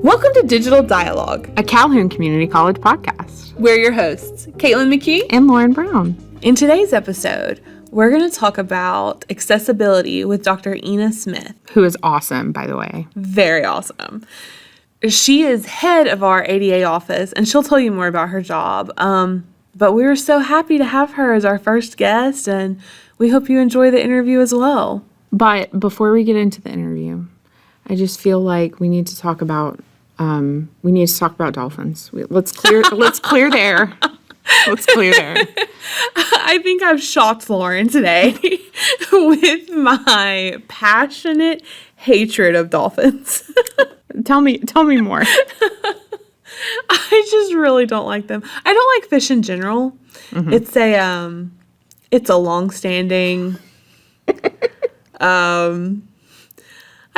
Welcome to Digital Dialogue, a Calhoun Community College podcast. We're your hosts, Caitlin McKee and Lauren Brown. In today's episode, we're going to talk about accessibility with Dr. Ina Smith. Who is awesome, by the way. Very awesome. She is head of our ADA office, and she'll tell you more about her job. But we were so happy to have her as our first guest, and we hope you enjoy the interview as well. But before we get into the interview, I just feel like we need to talk about dolphins. Let's clear the air. Let's clear the air. I think I've shocked Lauren today with my passionate hatred of dolphins. Tell me more. I just really don't like them. I don't like fish in general. Mm-hmm. It's a long-standing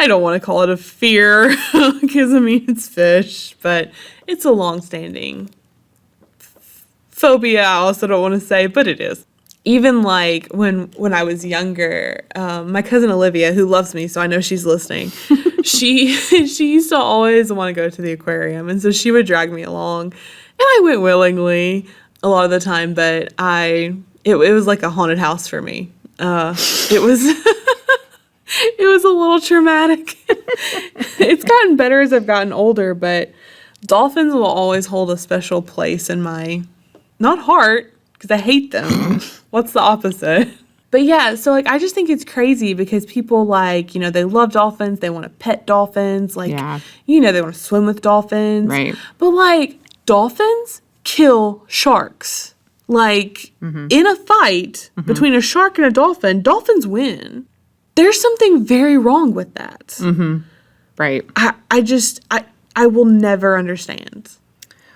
I don't want to call it a fear because, it's fish, but it's a long-standing phobia. I also don't want to say, but it is. Even like when I was younger, my cousin Olivia, who loves me, so I know she's listening, she used to always want to go to the aquarium, and so she would drag me along, and I went willingly a lot of the time, but it was like a haunted house for me. It was... It was a little traumatic. It's gotten better as I've gotten older, but dolphins will always hold a special place in my, not heart, because I hate them. What's the opposite? But yeah, so I just think it's crazy because people they love dolphins. They want to pet dolphins. They want to swim with dolphins. Right. But dolphins kill sharks. In a fight between a shark and a dolphin, dolphins win. There's something very wrong with that. Mm-hmm. Right. I will never understand.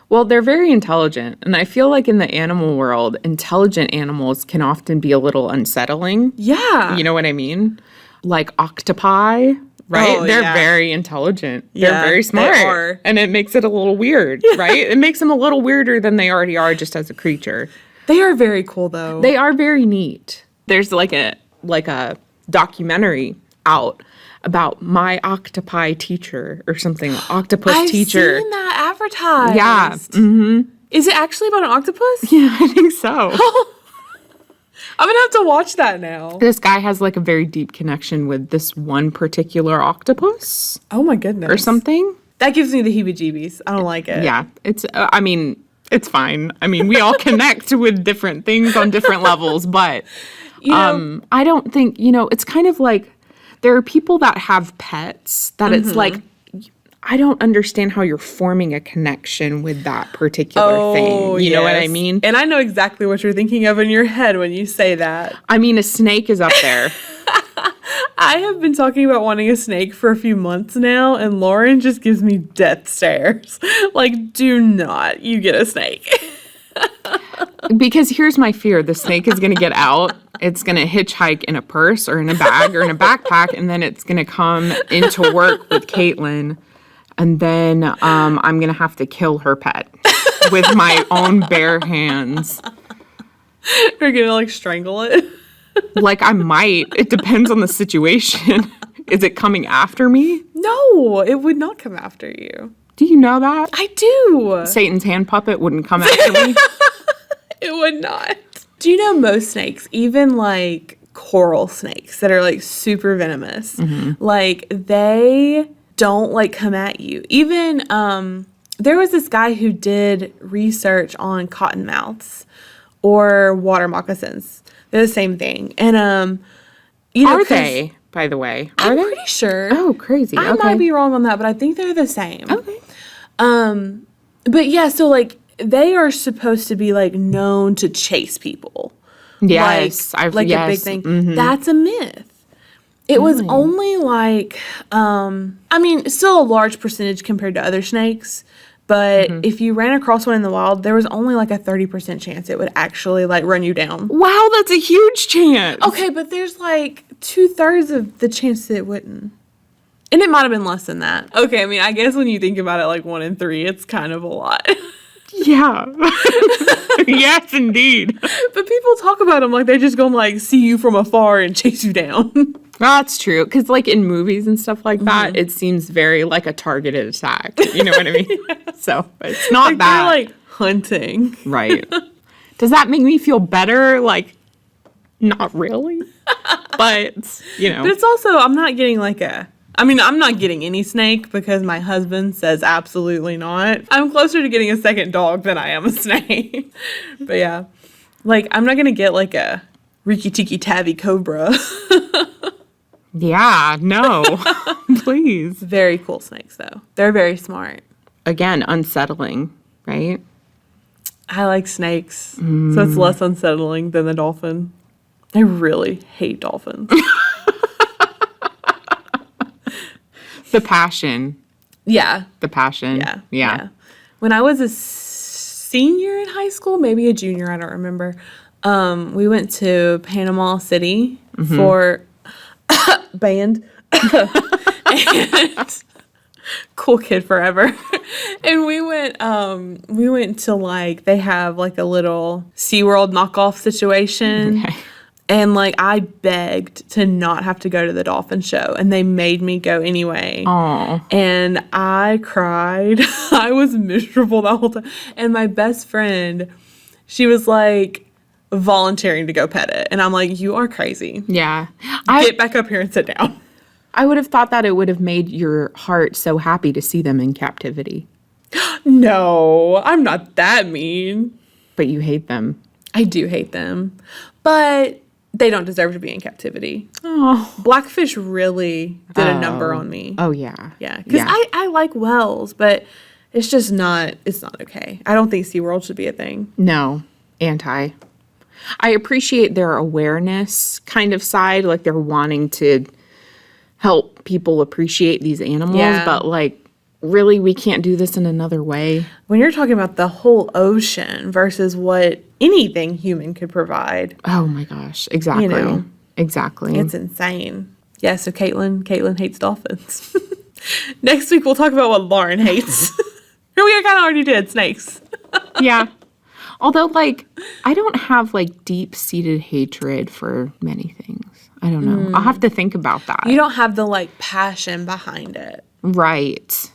Well, they're very intelligent. And I feel like in the animal world, intelligent animals can often be a little unsettling. Yeah. You know what I mean? Like octopi, right? Oh, they're very intelligent. Yeah, they're very smart. they are. And it makes it a little weird, right? It makes them a little weirder than they already are just as a creature. They are very cool, though. They are very neat. There's like a documentary out about my octopi teacher or something, octopus teacher. I've seen that advertised. Yeah. Mm-hmm. Is it actually about an octopus? Yeah, I think so. I'm going to have to watch that now. This guy has a very deep connection with this one particular octopus. Oh my goodness. Or something. That gives me the heebie-jeebies. I don't like it. Yeah, it's fine. We all connect with different things on different levels, but I don't think, it's kind of like there are people that have pets that it's like, I don't understand how you're forming a connection with that particular thing. You know what I mean? And I know exactly what you're thinking of in your head when you say that. A snake is up there. I have been talking about wanting a snake for a few months now, and Lauren just gives me death stares. Do not you get a snake. Because here's my fear. The snake is going to get out. It's going to hitchhike in a purse or in a bag or in a backpack, and then it's going to come into work with Caitlin, and then I'm going to have to kill her pet with my own bare hands. You're going to, strangle it? I might. It depends on the situation. Is it coming after me? No, it would not come after you. Do you know that? I do. Satan's hand puppet wouldn't come after me? It would not. Do you know most snakes, even coral snakes that are super venomous, they don't come at you. Even there was this guy who did research on cottonmouths or water moccasins. They're the same thing. And are they, by the way? I'm pretty sure. Oh, crazy. I might be wrong on that, but I think they're the same. Okay. But yeah, so they are supposed to be known to chase people. Yes, a big thing. Mm-hmm. That's a myth. It was only still a large percentage compared to other snakes, but if you ran across one in the wild, there was only a 30% chance it would actually run you down. Wow, that's a huge chance. Okay, but there's 2/3 of the chance that it wouldn't. And it might have been less than that. Okay, I guess when you think about it 1 in 3, it's kind of a lot. Yeah. Yes, indeed. But people talk about them like they're just going to see you from afar and chase you down. That's true. Because, like, in movies and stuff like that, it seems very like a targeted attack. You know what I mean? So, it's not Like, that. they're, like, hunting. Right. Does that make me feel better? Like, not really. But, you know. But it's also, I'm not getting I'm not getting any snake because my husband says absolutely not. I'm closer to getting a second dog than I am a snake. But yeah, like, I'm not going to get like a Riki Tiki Tavi cobra. Yeah, no. Please. Very cool snakes, though. They're very smart. Again, unsettling, right? I like snakes, so it's less unsettling than the dolphin. I really hate dolphins. The passion. Yeah. The passion. Yeah. When I was a senior in high school, maybe a junior, I don't remember, we went to Panama City for band. And cool kid forever. And we went to, like, they have like a little SeaWorld knockoff situation. Okay. And, like, I begged to not have to go to the dolphin show, and they made me go anyway. Aw. And I cried. I was miserable the whole time. And my best friend, she was, like, volunteering to go pet it. And I'm like, you are crazy. Yeah. Get back up here and sit down. I would have thought that it would have made your heart so happy to see them in captivity. No, I'm not that mean. But you hate them. I do hate them. But they don't deserve to be in captivity. Oh. Blackfish really did a number on me. Oh, yeah. Yeah, because I like whales, but it's just not, it's not okay. I don't think SeaWorld should be a thing. No. Anti. I appreciate their awareness kind of side, like they're wanting to help people appreciate these animals, but, like, really, we can't do this in another way. When you're talking about the whole ocean versus what anything human could provide. Oh my gosh. Exactly. You know, exactly. it's insane. Yeah, so Caitlin hates dolphins. Next week we'll talk about what Lauren hates. We kind of already did, snakes. Yeah. Although, like, I don't have, like, deep-seated hatred for many things. I don't know. I'll have to think about that. You don't have the, like, passion behind it. Right.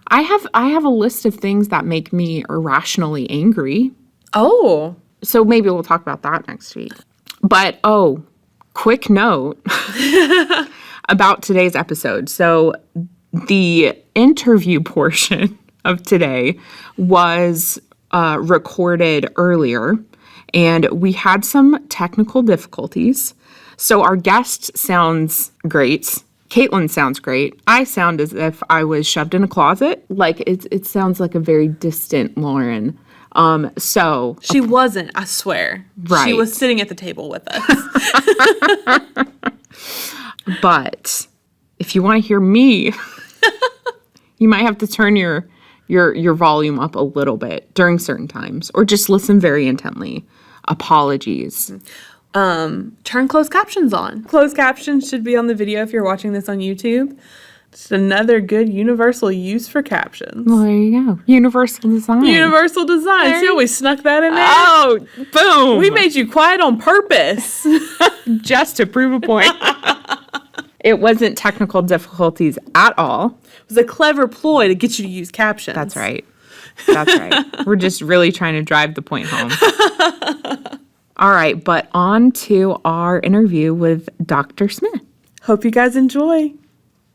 I have a list of things that make me irrationally angry. Oh. So maybe we'll talk about that next week. But, quick note about today's episode. So the interview portion of today was recorded earlier, and we had some technical difficulties. So our guest sounds great. Caitlin sounds great. I sound as if I was shoved in a closet. Like, it sounds like a very distant Lauren. So she wasn't, I swear. Right. She was sitting at the table with us. But if you want to hear me, you might have to turn your volume up a little bit during certain times, or just listen very intently. Apologies. Turn closed captions on. Closed captions should be on the video if you're watching this on YouTube. It's another good universal use for captions. Well, there you go. Universal design. Universal design. See how we snuck that in there? Oh, boom. We made you quiet on purpose. Just to prove a point. It wasn't technical difficulties at all. It was a clever ploy to get you to use captions. That's right. We're just really trying to drive the point home. All right, but on to our interview with Dr. Smith. Hope you guys enjoy.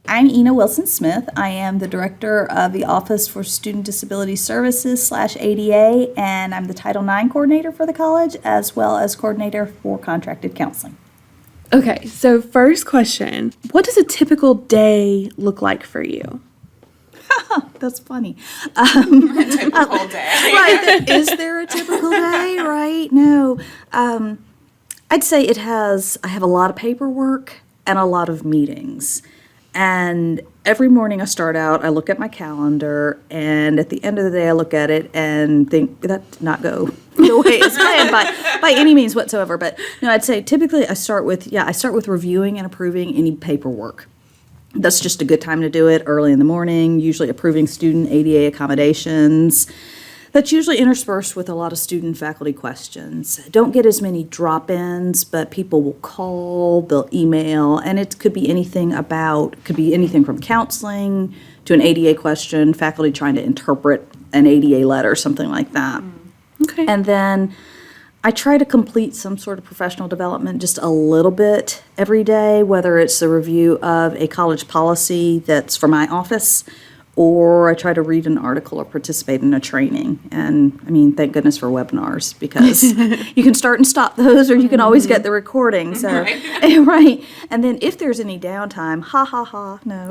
I'm Ina Wilson-Smith. I am the director of the Office for Student Disability Services /ADA, and I'm the Title IX coordinator for the college, as well as coordinator for contracted counseling. Okay, so first question. What does a typical day look like for you? That's funny. Typical day. Right, is there a typical day, right? No. I'd say I have a lot of paperwork and a lot of meetings. And every morning I start out, I look at my calendar, and at the end of the day I look at it and think, that did not go the way it's planned by any means whatsoever. But no, I'd say typically I start with reviewing and approving any paperwork. That's just a good time to do it early in the morning, usually approving student ADA accommodations. That's usually interspersed with a lot of student faculty questions. Don't get as many drop-ins, but people will call, they'll email, and it could be anything from counseling to an ADA question, faculty trying to interpret an ADA letter, something like that. Okay. And then I try to complete some sort of professional development just a little bit every day, whether it's a review of a college policy that's for my office, or I try to read an article or participate in a training. And I mean, thank goodness for webinars, because you can start and stop those, or you can always get the recording. So, right. And then if there's any downtime, no.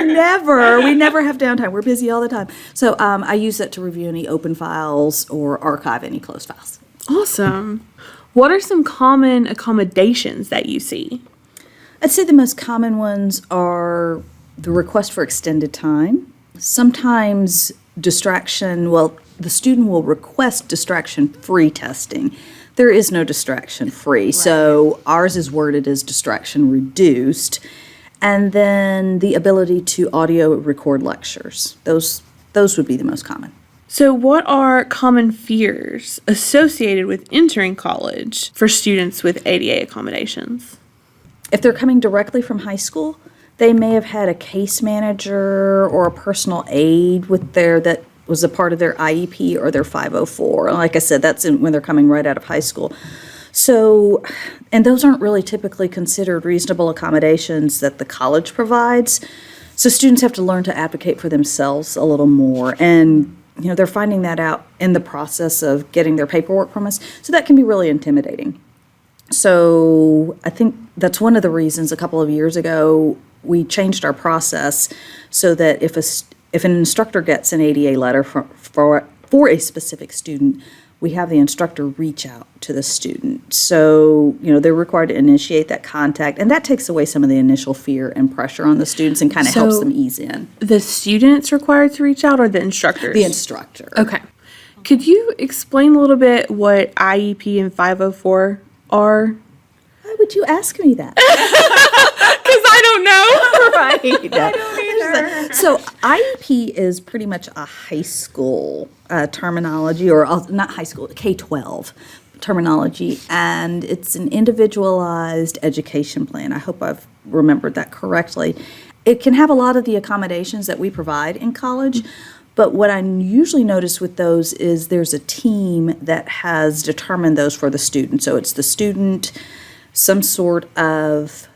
Never. We never have downtime. We're busy all the time. So I use that to review any open files or archive any closed files. Awesome. What are some common accommodations that you see? I'd say the most common ones are the request for extended time. Sometimes distraction, the student will request distraction-free testing. There is no distraction-free, right. So ours is worded as distraction-reduced. And then the ability to audio record lectures. Those would be the most common. So what are common fears associated with entering college for students with ADA accommodations? If they're coming directly from high school, they may have had a case manager or a personal aide that was a part of their IEP or their 504. And like I said, that's when they're coming right out of high school. So, and those aren't really typically considered reasonable accommodations that the college provides. So students have to learn to advocate for themselves a little more. And, they're finding that out in the process of getting their paperwork from us. So that can be really intimidating. So I think that's one of the reasons a couple of years ago we changed our process so that if an instructor gets an ADA letter for a specific student, we have the instructor reach out to the student. So, they're required to initiate that contact, and that takes away some of the initial fear and pressure on the students and kind of helps them ease in. The student's required to reach out, or the instructors? The instructor. Okay. Could you explain a little bit what IEP and 504 are? Why would you ask me that? Because I don't know. Right. I don't either. So IEP is pretty much a high school terminology, or not high school, K-12 terminology, and it's an individualized education plan. I hope I've remembered that correctly. It can have a lot of the accommodations that we provide in college, but what I usually notice with those is there's a team that has determined those for the student. So it's the student,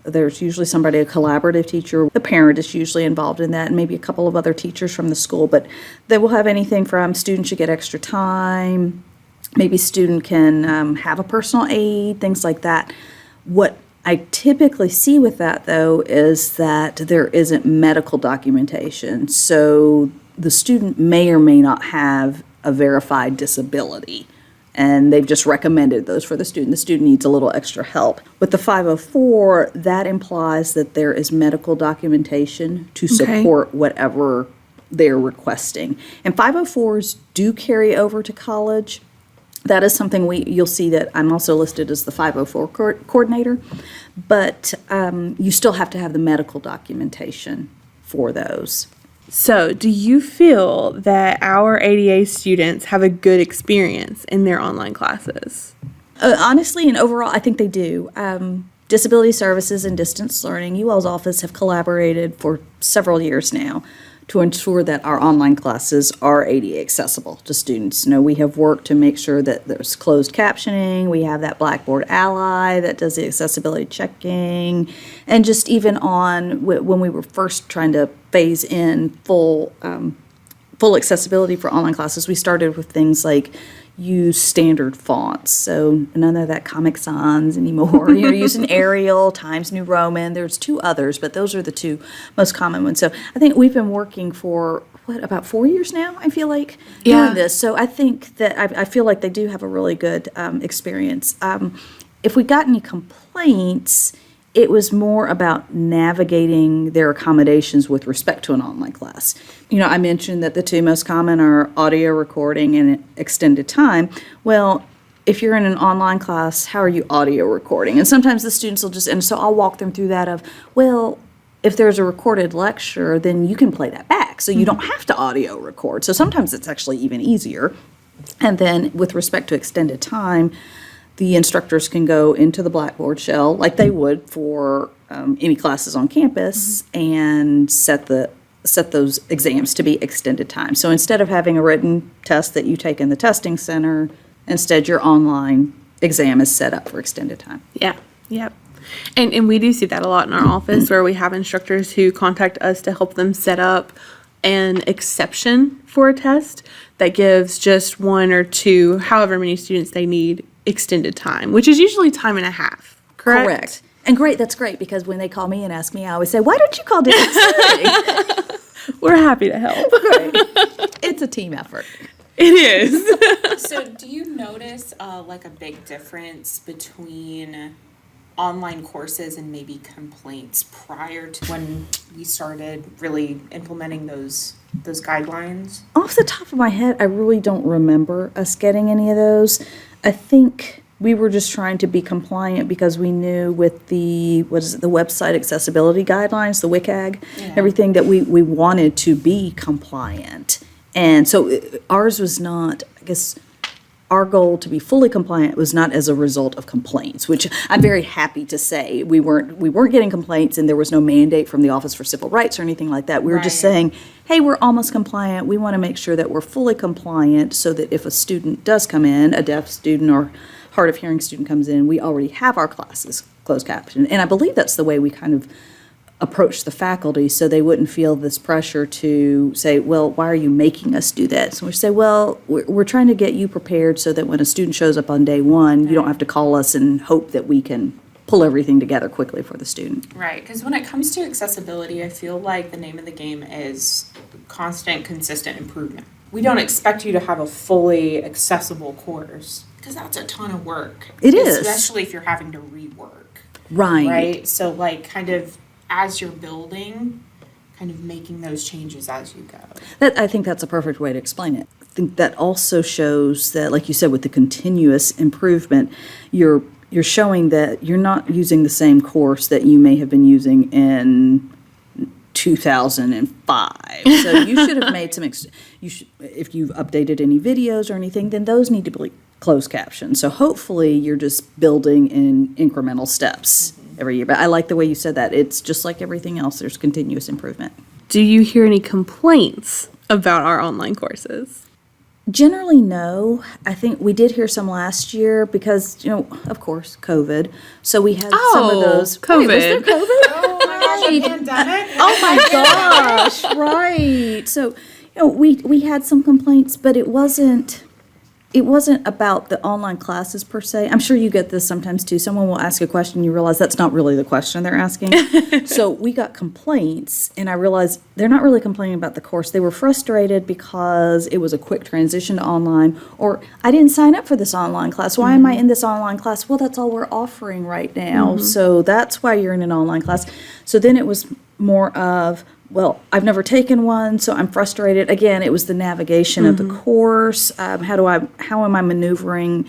there's usually somebody, a collaborative teacher, the parent is usually involved in that, and maybe a couple of other teachers from the school, but they will have anything from student should get extra time, maybe student can have a personal aide, things like that. What I typically see with that, though, is that there isn't medical documentation, so the student may or may not have a verified disability. And they've just recommended those for the student. The student needs a little extra help. With the 504, that implies that there is medical documentation to support whatever they're requesting. And 504s do carry over to college. That is something you'll see that I'm also listed as the 504 coordinator. But you still have to have the medical documentation for those. So, do you feel that our ADA students have a good experience in their online classes? Honestly and overall, I think they do. Disability Services and Distance Learning, UL's office have collaborated for several years now to ensure that our online classes are ADA accessible to students. We have worked to make sure that there's closed captioning, we have that Blackboard Ally that does the accessibility checking, and just even when we were first trying to phase in full accessibility for online classes, we started with things like use standard fonts, so none of that Comic Sans anymore. Using Arial, Times New Roman. There's two others, but those are the two most common ones. So I think we've been working for about 4 years now, I feel like, doing this. So I think that I feel like they do have a really good experience. If we got any complaints, it was more about navigating their accommodations with respect to an online class. I mentioned that the two most common are audio recording and extended time. Well, if you're in an online class, how are you audio recording? And sometimes the students will and so I'll walk them through that if there's a recorded lecture, then you can play that back. So you don't have to audio record. So sometimes it's actually even easier. And then with respect to extended time, the instructors can go into the Blackboard shell like they would for any classes on campus and set those exams to be extended time. So instead of having a written test that you take in the testing center, instead your online exam is set up for extended time. Yeah. Yep. And we do see that a lot in our office where we have instructors who contact us to help them set up an exception for a test that gives just 1 or 2, however many students they need, extended time, which is usually time and a half, correct? And great, that's great, because when they call me and ask me, I always say, why don't you call distance learning? We're happy to help. Right. It's a team effort. It is. So do you notice like a big difference between online courses and maybe complaints prior to when we started really implementing those guidelines? Off the top of my head, I really don't remember us getting any of those. I think we were just trying to be compliant because we knew with the website accessibility guidelines, the WCAG, everything that we wanted to be compliant. And so ours was not, I guess, our goal to be fully compliant was not as a result of complaints, which I'm very happy to say. We weren't getting complaints, and there was no mandate from the Office for Civil Rights or anything like that. We were just saying, hey, we're almost compliant. We want to make sure that we're fully compliant so that if a student does come in, a deaf student or hard of hearing student comes in, we already have our classes closed captioned. And I believe that's the way we kind of approach the faculty, so they wouldn't feel this pressure to say, well, why are you making us do that? So we say, well, we're trying to get you prepared so that when a student shows up on day one, you don't have to call us and hope that we can pull everything together quickly for the student. Right, because when it comes to accessibility, I feel like the name of the game is constant, consistent improvement. We don't expect you to have a fully accessible course, because that's a ton of work. It is. Especially if you're having to rework. Right. Right? So, like, kind of as you're building, kind of making those changes as you go. I think that's a perfect way to explain it. I think that also shows that, like you said, with the continuous improvement, you're showing that you're not using the same course that you may have been using in 2005. So you should have made some, if you've updated any videos or anything, then those need to be closed captioned. So hopefully you're just building in incremental steps every year. But I like the way you said that. It's just like everything else, there's continuous improvement. Do you hear any complaints about our online courses? Generally, no. I think we did hear some last year because, of course, COVID. So we had some of those. COVID. Wait, was there COVID? Oh my gosh, a pandemic? Oh my gosh, right. So, we had some complaints, but it wasn't about the online classes per se. I'm sure you get this sometimes too. Someone will ask a question, you realize that's not really the question they're asking. So we got complaints, and I realized they're not really complaining about the course. They were frustrated because it was a quick transition to online, or I didn't sign up for this online class. Why am I in this online class? Well, that's all we're offering right now. So that's why you're in an online class. So then it was more of, well, I've never taken one, so I'm frustrated. Again, it was the navigation of the course. How am I maneuvering?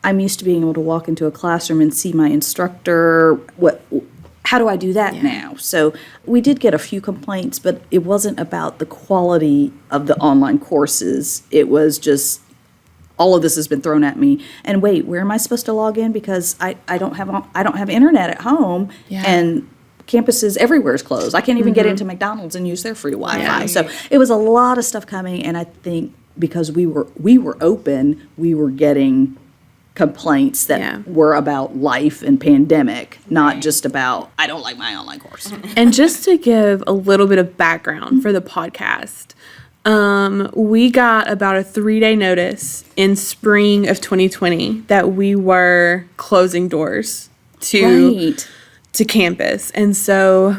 I'm used to being able to walk into a classroom and see my instructor. How do I do that now? So we did get a few complaints, but it wasn't about the quality of the online courses. It was just, all of this has been thrown at me. And wait, where am I supposed to log in? Because I don't have internet at home, and campuses everywhere is closed. I can't even get into McDonald's and use their free Wi-Fi. Yeah. So it was a lot of stuff coming, and I think because we were open, we were getting complaints that were about life and pandemic, not just about, I don't like my online course. And just to give a little bit of background for the podcast, we got about a 3-day notice in spring of 2020 that we were closing doors to campus. And so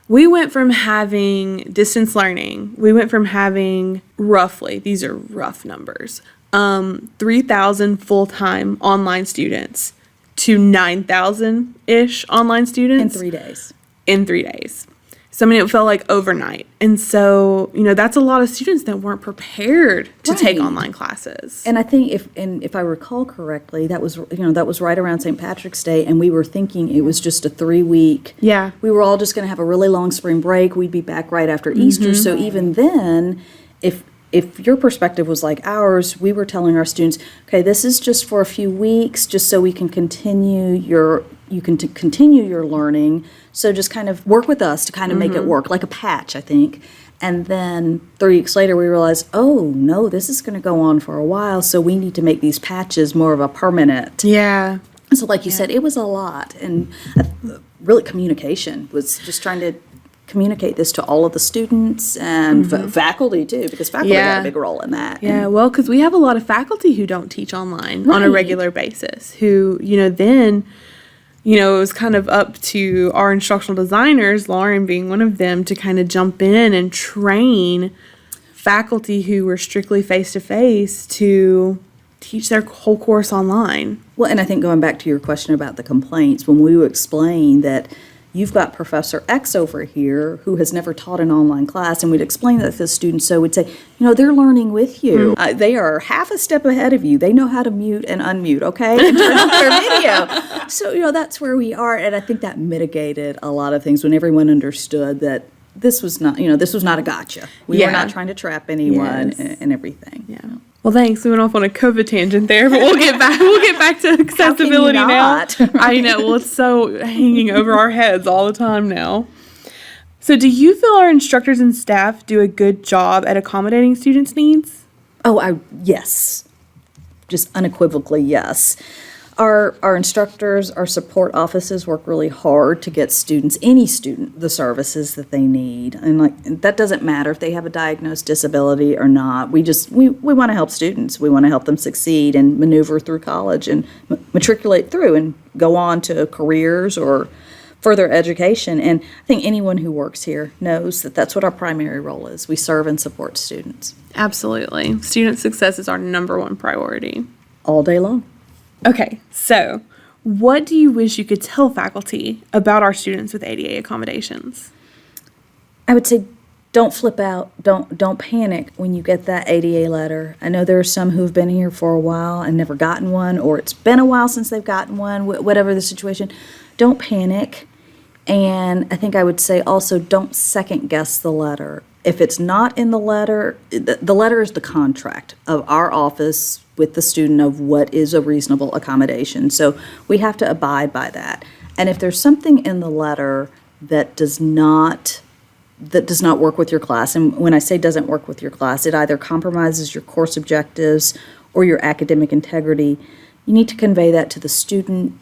we went from having distance learning, we went from having roughly, these are rough numbers, 3,000 full-time online students to 9,000-ish online students. In 3 days. In 3 days. So, I mean, it felt like overnight. And so, that's a lot of students that weren't prepared to take Right. online classes. And I think if I recall correctly, that was right around St. Patrick's Day, and we were thinking it was just a 3-week. Yeah. We were all just going to have a really long spring break. We'd be back right after Easter. So even then, if your perspective was like ours, we were telling our students, okay, this is just for a few weeks, just so we can continue your learning. So just kind of work with us to kind of make it work, like a patch, I think. And then 3 weeks later, we realized, oh, no, this is going to go on for a while, so we need to make these patches more of a permanent. Yeah. So like you said, it was a lot. And really communication was just trying to communicate this to all of the students and faculty, too, because faculty had a big role in that. Yeah, well, because we have a lot of faculty who don't teach online on a Right. regular basis, who, then... it was kind of up to our instructional designers, Lauren being one of them, to kind of jump in and train faculty who were strictly face-to-face to teach their whole course online. Well, and I think going back to your question about the complaints, when we would explain that you've got Professor X over here who has never taught an online class, and we'd explain that to the students, so we'd say, they're learning with you. They are half a step ahead of you. They know how to mute and unmute, okay, and turn on their video. So, that's where we are, and I think that mitigated a lot of things when everyone understood that this was not a gotcha. We were not trying to trap anyone and everything. Yeah. Well, thanks. We went off on a COVID tangent there, but we'll get back to accessibility now. not? I know. Well, it's so hanging over our heads all the time now. So, do you feel our instructors and staff do a good job at accommodating students' needs? Oh, yes. Just unequivocally, yes. Our instructors, our support offices work really hard to get any student, the services that they need. And that doesn't matter if they have a diagnosed disability or not. We want to help students. We want to help them succeed and maneuver through college and matriculate through and go on to careers or further education. And I think anyone who works here knows that that's what our primary role is. We serve and support students. Absolutely. Student success is our number one priority. All day long. Okay, so what do you wish you could tell faculty about our students with ADA accommodations? I would say don't flip out. Don't panic when you get that ADA letter. I know there are some who've been here for a while and never gotten one, or it's been a while since they've gotten one, whatever the situation. Don't panic. And I think I would say also don't second guess the letter. If it's not in the letter, the letter is the contract of our office with the student of what is a reasonable accommodation. So we have to abide by that. And if there's something in the letter that does not work with your class, and when I say doesn't work with your class, it either compromises your course objectives or your academic integrity, you need to convey that to the student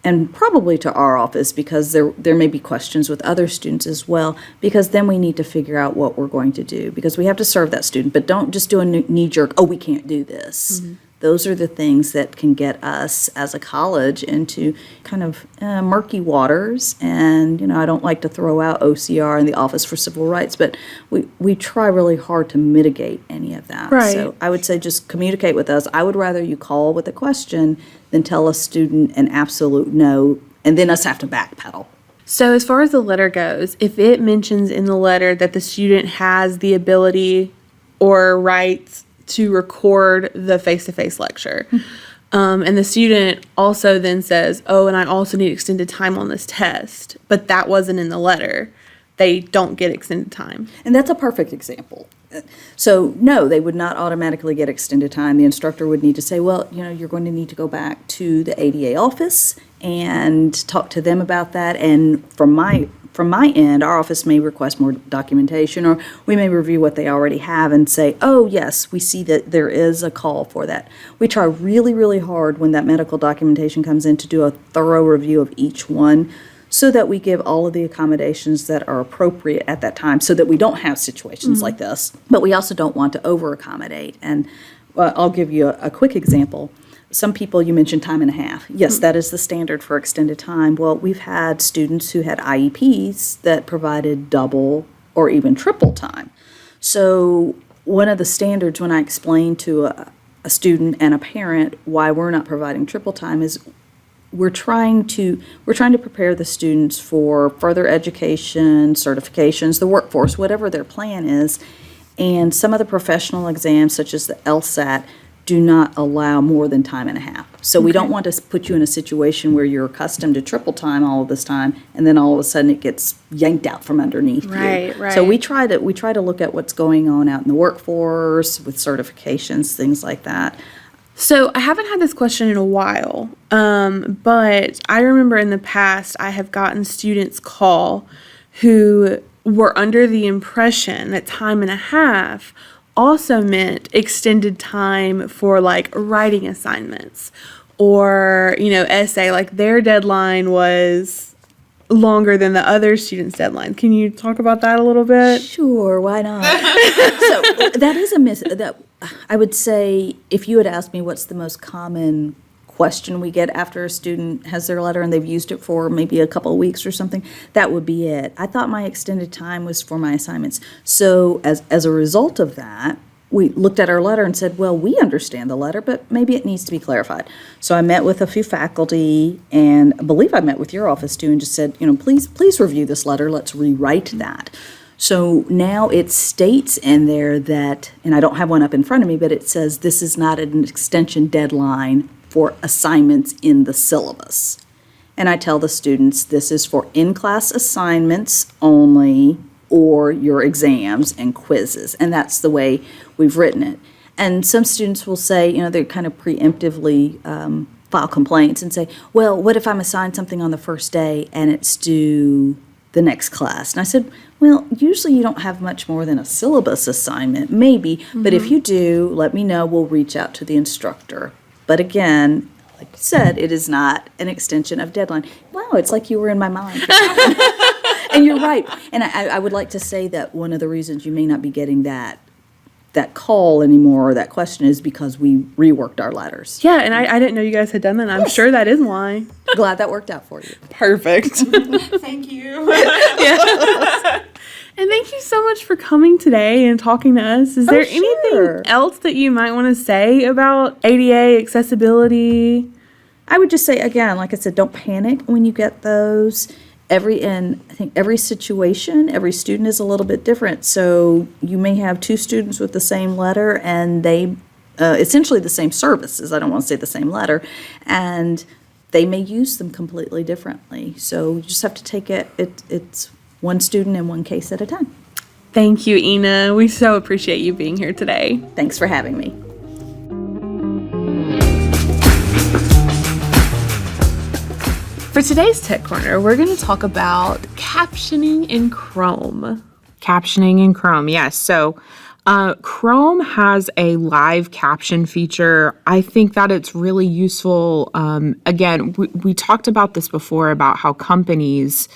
and probably to our office, because there may be questions with other students as well, because then we need to figure out what we're going to do, because we have to serve that student. But don't just do a knee-jerk, oh, we can't do this. Mm-hmm. Those are the things that can get us as a college into kind of murky waters. And, I don't like to throw out OCR and the Office for Civil Rights, but we try really hard to mitigate any of that. Right. So I would say just communicate with us. I would rather you call with a question than tell a student an absolute no, and then us have to backpedal. So as far as the letter goes, if it mentions in the letter that the student has the ability or rights to record the face-to-face lecture, and the student also then says, oh, and I also need extended time on this test, but that wasn't in the letter, they don't get extended time. And that's a perfect example. So, no, they would not automatically get extended time. The instructor would need to say, well, you're going to need to go back to the ADA office and talk to them about that. And from my end, our office may request more documentation, or we may review what they already have and say, oh, yes, we see that there is a call for that. We try really, really hard when that medical documentation comes in to do a thorough review of each one, so that we give all of the accommodations that are appropriate at that time, so that we don't have situations like this. But we also don't want to over-accommodate. And I'll give you a quick example. Some people, you mentioned time and a half. Yes, that is the standard for extended time. Well, we've had students who had IEPs that provided double or even triple time. So one of the standards when I explain to a student and a parent why we're not providing triple time is we're trying to prepare the students for further education, certifications, the workforce, whatever their plan is. And some of the professional exams, such as the LSAT, do not allow more than time and a half. So we don't want to put you in a situation where you're accustomed to triple time all of this time, and then all of a sudden it gets yanked out from underneath you. Right. So we try to look at what's going on out in the workforce with certifications, things like that. So I haven't had this question in a while, but I remember in the past I have gotten students call who were under the impression that time and a half also meant extended time for like writing assignments or, essay, like their deadline was longer than the other student's deadline. Can you talk about that a little bit? Sure, why not? So that is that I would say if you had asked me what's the most common question we get after a student has their letter and they've used it for maybe a couple of weeks or something, that would be it. I thought my extended time was for my assignments. So as a result of that, we looked at our letter and said, well, we understand the letter, but maybe it needs to be clarified. So I met with a few faculty, and I believe I met with your office too, and just said, please review this letter. Let's rewrite that. So now it states in there that, and I don't have one up in front of me, but it says this is not an extension deadline for assignments in the syllabus. And I tell the students this is for in-class assignments only or your exams and quizzes. And that's the way we've written it. And some students will say, they kind of preemptively file complaints and say, well, what if I'm assigned something on the first day and it's due the next class? And I said, well, usually you don't have much more than a syllabus assignment, maybe. But if you do, let me know. We'll reach out to the instructor. But again, like you said, it is not an extension of deadline. Wow, it's like you were in my mind. And you're right. And I would like to say that one of the reasons you may not be getting that call anymore or that question is because we reworked our letters. Yeah, and I didn't know you guys had done that. And I'm sure that is why. Glad that worked out for you. Perfect. Thank you. Yeah. And thank you so much for coming today and talking to us. Is there anything else that you might want to say about ADA accessibility? I would just say, again, like I said, don't panic when you get those. I think every situation, every student is a little bit different. So you may have two students with the same letter and they essentially the same services. I don't want to say the same letter. And they may use them completely differently. So you just have to take it's one student in one case at a time. Thank you, Ina. We so appreciate you being here today. Thanks for having me. For today's Tech Corner, we're going to talk about captioning in Chrome. Captioning in Chrome, yes. So Chrome has a live caption feature. I think that it's really useful. Again, we talked about this before about how companies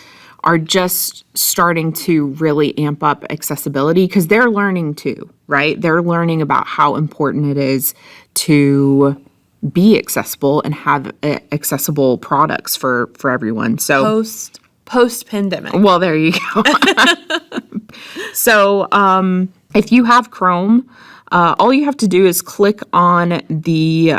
are just starting to really amp up accessibility because they're learning too, right? They're learning about how important it is to be accessible and have accessible products for everyone. So post-pandemic. Well, there you go. So if you have Chrome, all you have to do is click on the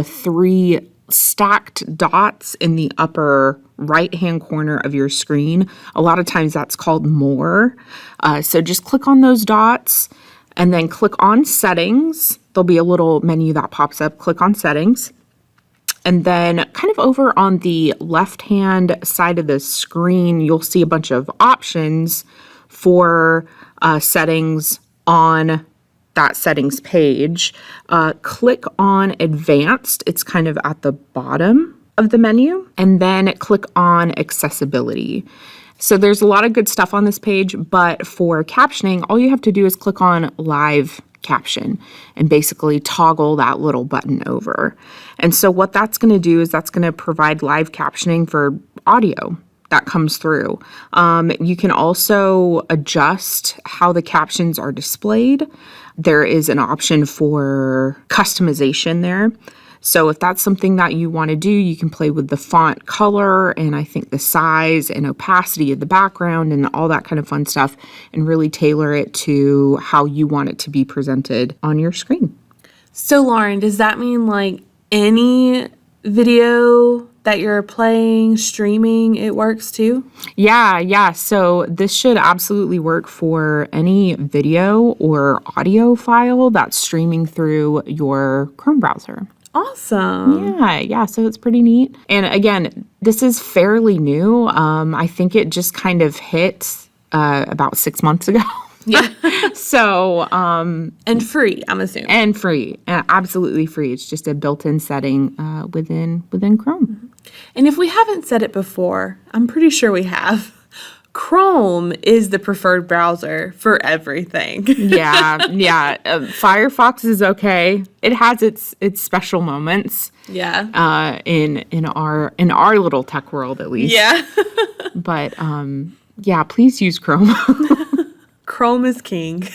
three stacked dots in the upper right-hand corner of your screen. A lot of times that's called More. So just click on those dots and then click on Settings. There'll be a little menu that pops up. Click on Settings. And then kind of over on the left-hand side of the screen, you'll see a bunch of options for settings on that settings page. Click on Advanced. It's kind of at the bottom of the menu. And then click on Accessibility. So there's a lot of good stuff on this page, but for captioning, all you have to do is click on Live Caption and basically toggle that little button over. And so what that's going to do is that's going to provide live captioning for audio that comes through. You can also adjust how the captions are displayed. There is an option for customization there. So if that's something that you want to do, you can play with the font color and I think the size and opacity of the background and all that kind of fun stuff and really tailor it to how you want it to be presented on your screen. So Lauren, does that mean like any video that you're playing, streaming, it works too? Yeah. So this should absolutely work for any video or audio file that's streaming through your Chrome browser. Awesome. Yeah. So it's pretty neat. And again, this is fairly new. I think it just kind of hit about 6 months ago. Yeah. So, And free, I'm assuming. and free, absolutely free. It's just a built-in setting within Chrome. And if we haven't said it before, I'm pretty sure we have. Chrome is the preferred browser for everything. Yeah. Firefox is okay. It has its special moments. Yeah. In our little tech world, at least. Yeah. But yeah, please use Chrome. Chrome is king.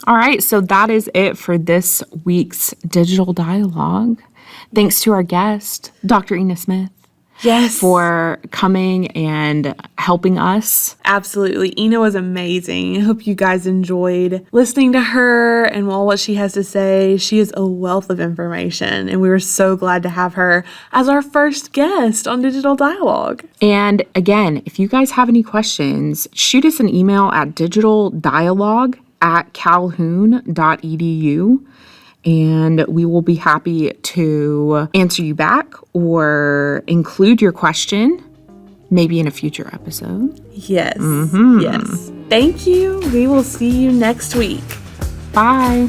All right, so that is it for this week's Digital Dialogue. Thanks to our guest, Dr. Ina Smith, Yes. for coming and helping us. Absolutely. Ina was amazing. I hope you guys enjoyed listening to her and all what she has to say. She is a wealth of information, and we were so glad to have her as our first guest on Digital Dialogue. And again, if you guys have any questions, shoot us an email at digitaldialogue@calhoun.edu. And we will be happy to answer you back or include your question, maybe in a future episode. Yes. Yes. Thank you. We will see you next week. Bye.